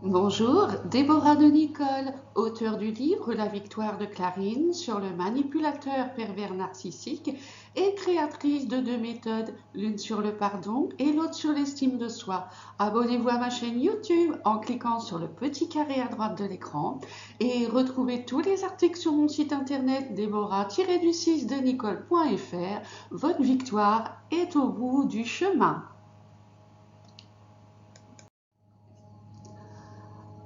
Bonjour, Déborah de Nicole, auteure du livre La victoire de Clarine sur le manipulateur pervers narcissique et créatrice de deux méthodes, l'une sur le pardon et l'autre sur l'estime de soi. Abonnez-vous à ma chaîne YouTube en cliquant sur le petit carré à droite de l'écran et retrouvez tous les articles sur mon site internet déborah-du6denicole.fr. Votre victoire est au bout du chemin.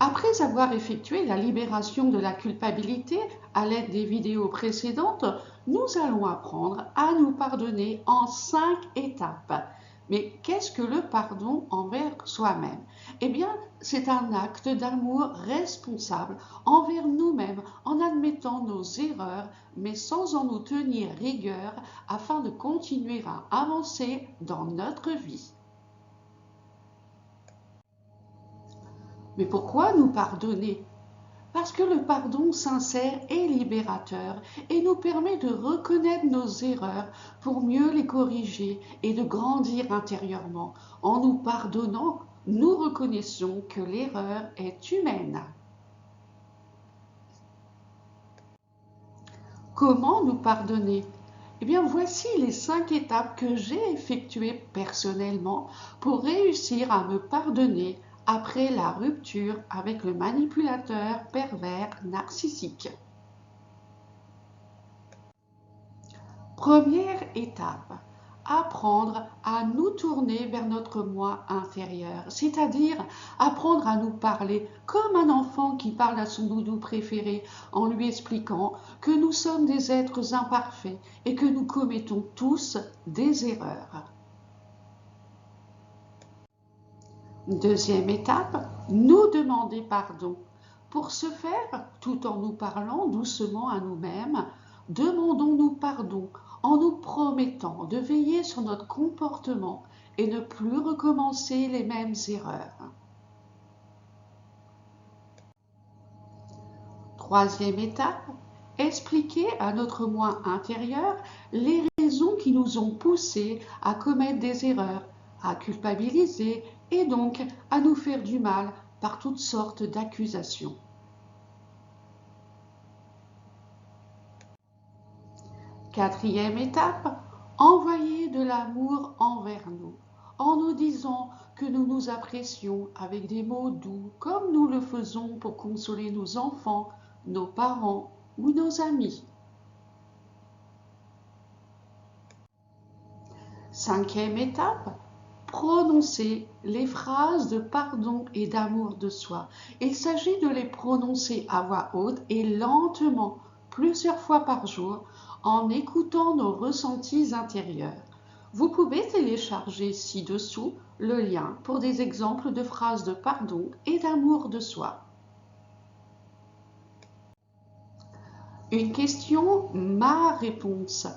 Après avoir effectué la libération de la culpabilité à l'aide des vidéos précédentes, nous allons apprendre à nous pardonner en 5 étapes. Mais qu'est-ce que le pardon envers soi-même? Eh bien, c'est un acte d'amour responsable envers nous-mêmes en admettant nos erreurs, mais sans en nous tenir rigueur afin de continuer à avancer dans notre vie. Mais pourquoi nous pardonner? Parce que le pardon sincère est libérateur et nous permet de reconnaître nos erreurs pour mieux les corriger et de grandir intérieurement. En nous pardonnant, nous reconnaissons que l'erreur est humaine. Comment nous pardonner? Eh bien, voici les 5 étapes que j'ai effectuées personnellement pour réussir à me pardonner après la rupture avec le manipulateur pervers narcissique. Première étape, apprendre à nous tourner vers notre moi intérieur, c'est-à-dire apprendre à nous parler comme un enfant qui parle à son doudou préféré en lui expliquant que nous sommes des êtres imparfaits et que nous commettons tous des erreurs. Deuxième étape, nous demander pardon. Pour ce faire, tout en nous parlant doucement à nous-mêmes, demandons-nous pardon en nous promettant de veiller sur notre comportement et ne plus recommencer les mêmes erreurs. Troisième étape, expliquer à notre moi intérieur les raisons qui nous ont poussés à commettre des erreurs, à culpabiliser et donc à nous faire du mal par toutes sortes d'accusations. Quatrième étape, envoyer de l'amour envers nous, en nous disant que nous nous apprécions avec des mots doux, comme nous le faisons pour consoler nos enfants, nos parents ou nos amis. Cinquième étape, prononcer les phrases de pardon et d'amour de soi. Il s'agit de les prononcer à voix haute et lentement, plusieurs fois par jour, en écoutant nos ressentis intérieurs. Vous pouvez télécharger ci-dessous le lien pour des exemples de phrases de pardon et d'amour de soi. Une question, ma réponse.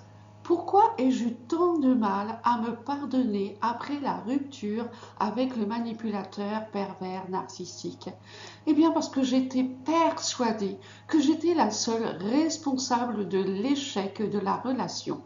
Pourquoi ai-je eu tant de mal à me pardonner après la rupture avec le manipulateur pervers narcissique? Eh bien parce que j'étais persuadée que j'étais la seule responsable de l'échec de la relation.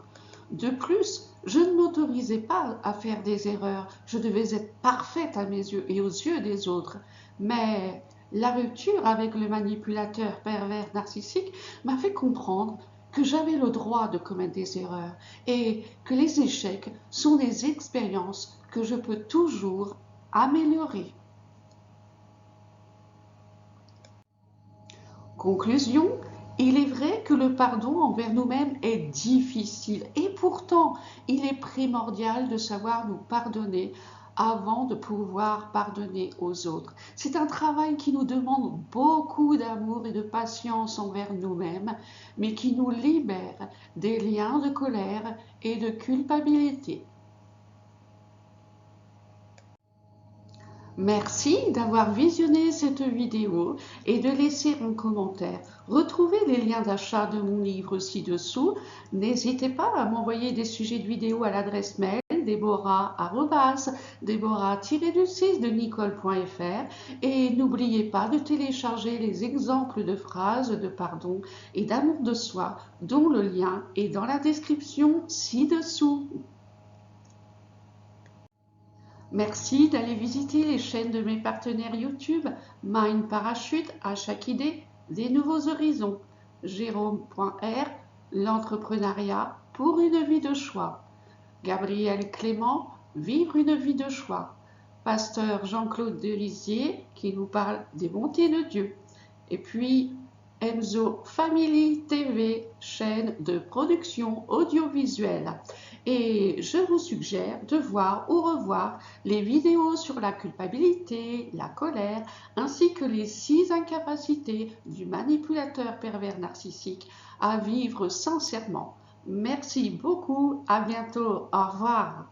De plus, je ne m'autorisais pas à faire des erreurs, je devais être parfaite à mes yeux et aux yeux des autres. Mais la rupture avec le manipulateur pervers narcissique m'a fait comprendre que j'avais le droit de commettre des erreurs et que les échecs sont des expériences que je peux toujours améliorer. Conclusion, il est vrai que le pardon envers nous-mêmes est difficile et pourtant il est primordial de savoir nous pardonner avant de pouvoir pardonner aux autres. C'est un travail qui nous demande beaucoup d'amour et de patience envers nous-mêmes, mais qui nous libère des liens de colère et de culpabilité. Merci d'avoir visionné cette vidéo et de laisser un commentaire. Retrouvez les liens d'achat de mon livre ci-dessous. N'hésitez pas à m'envoyer des sujets de vidéos à l'adresse mail déborah-du6denicole.fr et n'oubliez pas de télécharger les exemples de phrases de pardon et d'amour de soi dont le lien est dans la description ci-dessous. Merci d'aller visiter les chaînes de mes partenaires YouTube, Mind Parachute, à chaque idée, des nouveaux horizons, Jérôme.r, l'entrepreneuriat pour une vie de choix, Gabriel Clément, vivre une vie de choix, Pasteur Jean-Claude Derizier qui nous parle des bontés de Dieu, et puis Enzo Family TV, chaîne de production audiovisuelle. Et je vous suggère de voir ou revoir les vidéos sur la culpabilité, la colère, ainsi que les 6 incapacités du manipulateur pervers narcissique à vivre sincèrement. Merci beaucoup, à bientôt, au revoir.